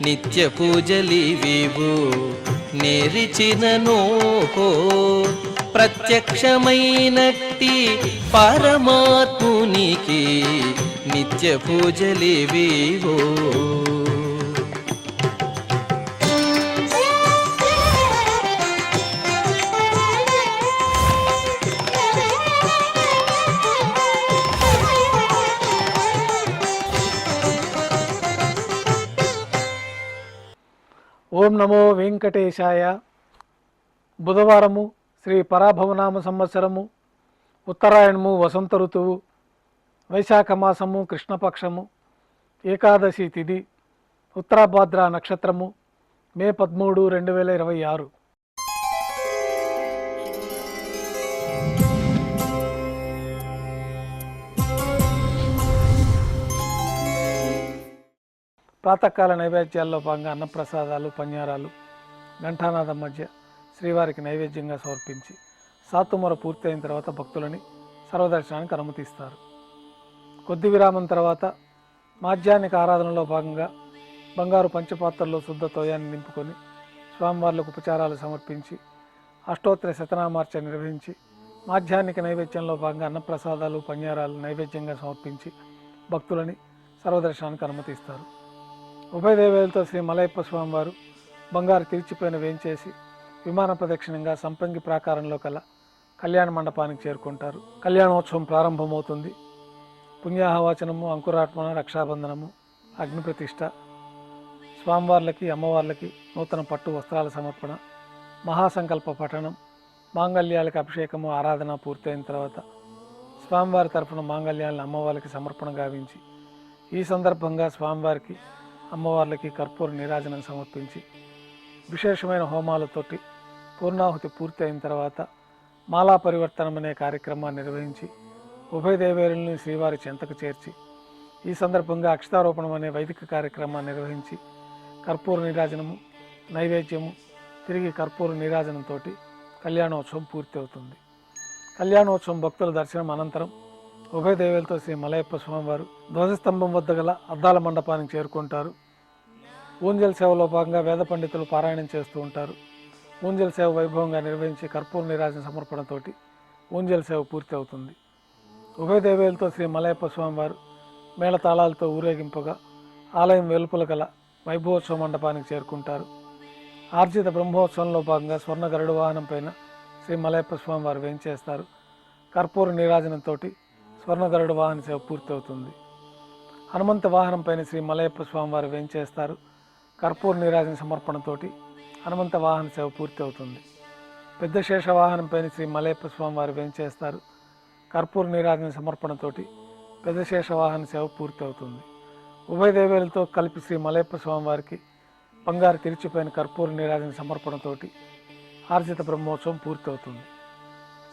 నిత్య పూజలివివు నేరిచినను ప్రత్యక్షమైనట్టి పరమాత్మునికి నిత్య పూజలివివో. ఓం నమో వెంకటేశాయ. బుధవారము శ్రీ పరాభవనామ సంవత్సరము, ఉత్తరాయణము, వసంత ఋతువు, వైశాఖ మాసము, కృష్ణపక్షము, ఏకాదశి తిథి, ఉత్తరాభాద్ర నక్షత్రము, మే 13, 2026. ప్రాతకాల నైవేద్యాల్లో భాగంగా అన్నప్రసాదాలు, పన్యారాలు ఘంటానాదం మధ్య శ్రీవారికి నైవేద్యంగా సమర్పించి సాతుమర పూర్తి అయిన తర్వాత భక్తులని సర్వదర్శనానికి అనుమతిస్తారు. కొద్ది విరామం తర్వాత మాధ్యాహ్నిక ఆరాధనలో భాగంగా బంగారు పంచపాత్రలో శుద్ధ తోయాన్ని నింపుకొని స్వామివార్లకు ఉపచారాలు సమర్పించి అష్టోత్తర శతనామార్చన నిర్వహించి మాధ్యాహ్నిక నైవేద్యంలో భాగంగా అన్నప్రసాదాలు, పన్యారాలు నైవేద్యంగా సమర్పించి భక్తులని సర్వదర్శనానికి అనుమతిస్తారు. ఉభయ దేవేలతో శ్రీ మలయప్ప స్వామివారు బంగారు తీర్చిపోయిన వేంచేసి విమాన ప్రదక్షిణంగా సంపంగి ప్రాకారంలో కల కళ్యాణ మండపానికి చేరుకుంటారు. కళ్యాణోత్సవం ప్రారంభమవుతుంది. పుణ్యాహవాచనము, అంకురార్పణ, రక్షాబంధనము, అగ్నిప్రతిష్ఠ, స్వామివార్లకి, అమ్మవార్లకి నూతన పట్టు వస్త్రాల సమర్పణ, మహాసంకల్ప పఠనం, మాంగళ్యాలకు అభిషేకము, ఆరాధన పూర్తయిన తర్వాత స్వామివారి తరఫున మాంగళ్యాలను అమ్మవారికి సమర్పణ గావించి ఈ సందర్భంగా స్వామివారికి, అమ్మవార్లకి కర్పూర నీరాజనం సమర్పించి విశేషమైన హోమాలతోటి పూర్ణాహుతి పూర్తి అయిన తర్వాత మాలా పరివర్తనం అనే కార్యక్రమాన్ని నిర్వహించి ఉభయ దేవేరుల్ని శ్రీవారి చెంతకు చేర్చి ఈ సందర్భంగా అక్షతారోపణం అనే వైదిక కార్యక్రమాన్ని నిర్వహించి కర్పూర నీరాజనము, నైవేద్యము, తిరిగి కర్పూర నీరాజనంతో కళ్యాణోత్సవం పూర్తి అవుతుంది. కళ్యాణోత్సవం భక్తుల దర్శనం అనంతరం ఉభయ దేవేలతో శ్రీ మలయప్ప స్వామివారు ధ్వజస్తంభం వద్ద గల అద్దాల మండపానికి చేరుకుంటారు. ఊంజల్ సేవలో భాగంగా వేద పండితులు పారాయణం చేస్తూ ఉంటారు. ఊంజల్ సేవ వైభవంగా నిర్వహించి కర్పూర నీరాజన సమర్పణతోటి ఊంజల్ సేవ పూర్తి అవుతుంది. ఉభయ దేవేలతో శ్రీ మలయప్ప స్వామివారు మేళతాళాలతో ఊరేగింపుగా ఆలయం వెలుపల గల వైభవోత్సవ మండపానికి చేరుకుంటారు. ఆర్జిత బ్రహ్మోత్సవంలో భాగంగా స్వర్ణ గరుడ వాహనం పైన శ్రీ మలయప్ప స్వామివారు వేంచేస్తారు. కర్పూర నీరాజనంతో స్వర్ణ గరుడ వాహన సేవ పూర్తి అవుతుంది. హనుమంత వాహనం పైన శ్రీ మలయప్ప స్వామివారు వేంచేస్తారు. కర్పూర నీరాజన సమర్పణతోటి హనుమంత వాహన సేవ పూర్తి అవుతుంది. పెద్ద శేష వాహనం పైన శ్రీ మలయప్ప స్వామివారు వేంచేస్తారు. కర్పూర నీరాజన సమర్పణతోటి పెద్ద శేష వాహన సేవ పూర్తి అవుతుంది. ఉభయ దేవేలతో కలిపి శ్రీ మలయప్ప స్వామివారికి బంగారు తిరిచిపోయిన కర్పూర నీరాజన సమర్పణతోటి ఆర్జిత బ్రహ్మోత్సవం పూర్తి అవుతుంది.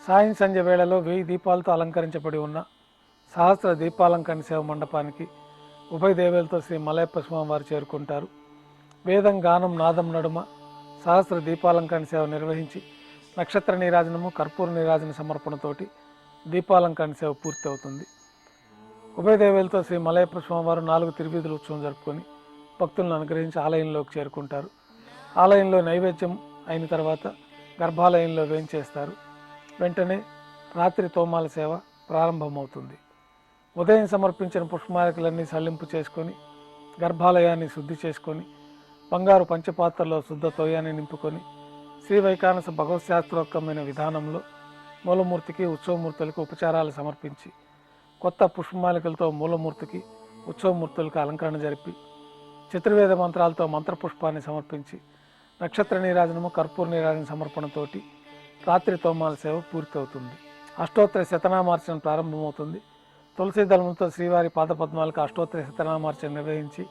సాయం సంధ్య వేళలో 1000 దీపాలతో అలంకరించబడి ఉన్న సహస్ర దీపాలంకరణ సేవ మండపానికి ఉభయ దేవేలతో శ్రీ మలయప్ప స్వామివారు చేరుకుంటారు. వేదం, గానం, నాదం నడుమ సహస్ర దీపాలంకరణ సేవ నిర్వహించి నక్షత్ర నీరాజనము, కర్పూర నీరాజన సమర్పణతోటి దీపాలంకరణ సేవ పూర్తి అవుతుంది. ఉభయ దేవేలతో శ్రీ మలయప్ప స్వామివారు 4 తిరువీధుల ఉత్సవం జరుపుకొని భక్తులను అనుగ్రహించి ఆలయంలోకి చేరుకుంటారు. ఆలయంలో నైవేద్యం అయిన తర్వాత గర్భాలయంలో వేంచేస్తారు. వెంటనే రాత్రి తోమాల సేవ ప్రారంభమవుతుంది. ఉదయం సమర్పించిన పుష్పమాలికలన్నీ సల్లింపు చేసుకొని గర్భాలయాన్ని శుద్ధి చేసుకొని బంగారు పంచపాత్రలో శుద్ధ తోయాన్ని నింపుకొని శ్రీ వైకానస భగవత్శాస్త్రోక్తమైన విధానంలో మూలమూర్తికి, ఉత్సవమూర్తులకు ఉపచారాలు సమర్పించి కొత్త పుష్పమాలికలతో మూలమూర్తికి, ఉత్సవమూర్తులకు అలంకరణ జరిపి చతుర్వేద మంత్రాలతో మంత్రపుష్పాన్ని సమర్పించి నక్షత్ర నీరాజనము, కర్పూర నీరాజన సమర్పణతోటి రాత్రి తోమాల సేవ పూర్తి అవుతుంది. అష్టోత్తర శతనామార్చన ప్రారంభమవుతుంది. తులసి దళములతో శ్రీవారి పాదపద్మాలకు అష్టోత్తర శతనామార్చన నిర్వహించి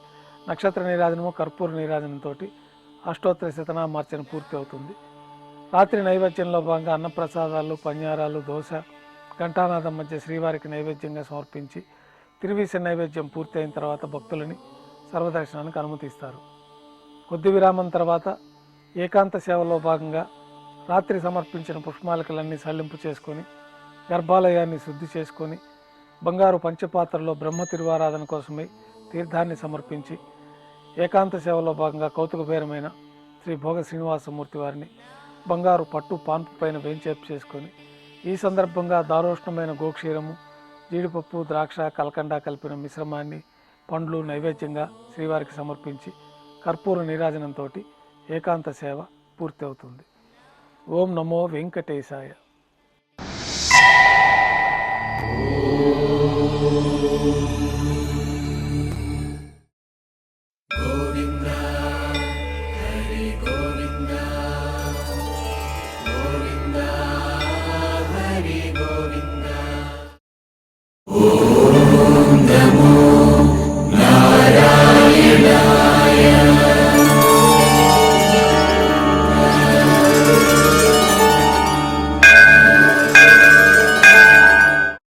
నక్షత్ర నీరాజనము, కర్పూర నీరాజనంతో అష్టోత్తర శతనామార్చన పూర్తి అవుతుంది. రాత్రి నైవేద్యంలో భాగంగా అన్నప్రసాదాలు, పన్యారాలు, దోశ, ఘంటానాదం మధ్య శ్రీవారికి నైవేద్యంగా సమర్పించి తిరువీస నైవేద్యం పూర్తి అయిన తర్వాత భక్తులని సర్వదర్శనానికి అనుమతిస్తారు. కొద్ది విరామం తర్వాత ఏకాంత సేవలో భాగంగా రాత్రి సమర్పించిన పుష్పమాలికలన్నీ సల్లింపు చేసుకొని గర్భాలయాన్ని శుద్ధి చేసుకొని బంగారు పంచపాత్రలో బ్రహ్మ తిరువారాధన కోసమై తీర్థాన్ని సమర్పించి ఏకాంత సేవలో భాగంగా కౌతుకబేరమైన శ్రీ భోగ శ్రీనివాసమూర్తి వారిని బంగారు పట్టు పాన్పు పైన వేంచేపు చేసుకొని ఈ సందర్భంగా దారోష్ణమైన గోక్షీరము, జీడిపప్పు, ద్రాక్ష, కలకండ కలిపిన మిశ్రమాన్ని పండ్లు నైవేద్యంగా శ్రీవారికి సమర్పించి కర్పూర నీరాజనంతో ఏకాంత సేవ పూర్తి అవుతుంది. ఓం నమో వెంకటేశాయ. నమో